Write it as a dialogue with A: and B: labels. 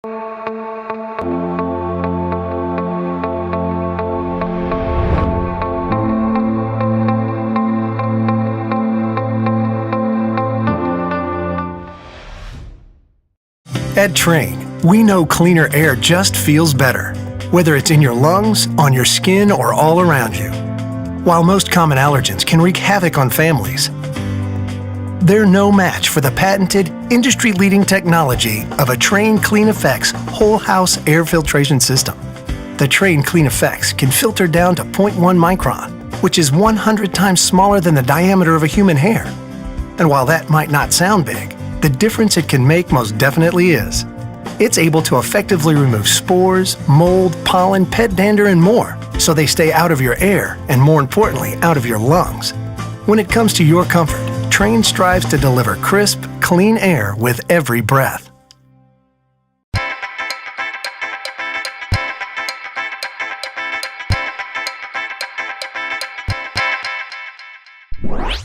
A: At Trane, we know cleaner air just feels better, whether it's in your lungs, on your skin, or all around you. While most common allergens can wreak havoc on families, they're no match for the patented, industry-leading technology of a Trane Clean Effects whole house air filtration system. The Trane Clean Effects can filter down to 0.1 micron, which is 100 times smaller than the diameter of a human hair. And while that might not sound big, the difference it can make most definitely is. It's able to effectively remove spores, mold, pollen, pet dander, and more, so they stay out of your air and, more importantly, out of your lungs. When it comes to your comfort, Trane strives to deliver crisp, clean air with every breath.
B: What?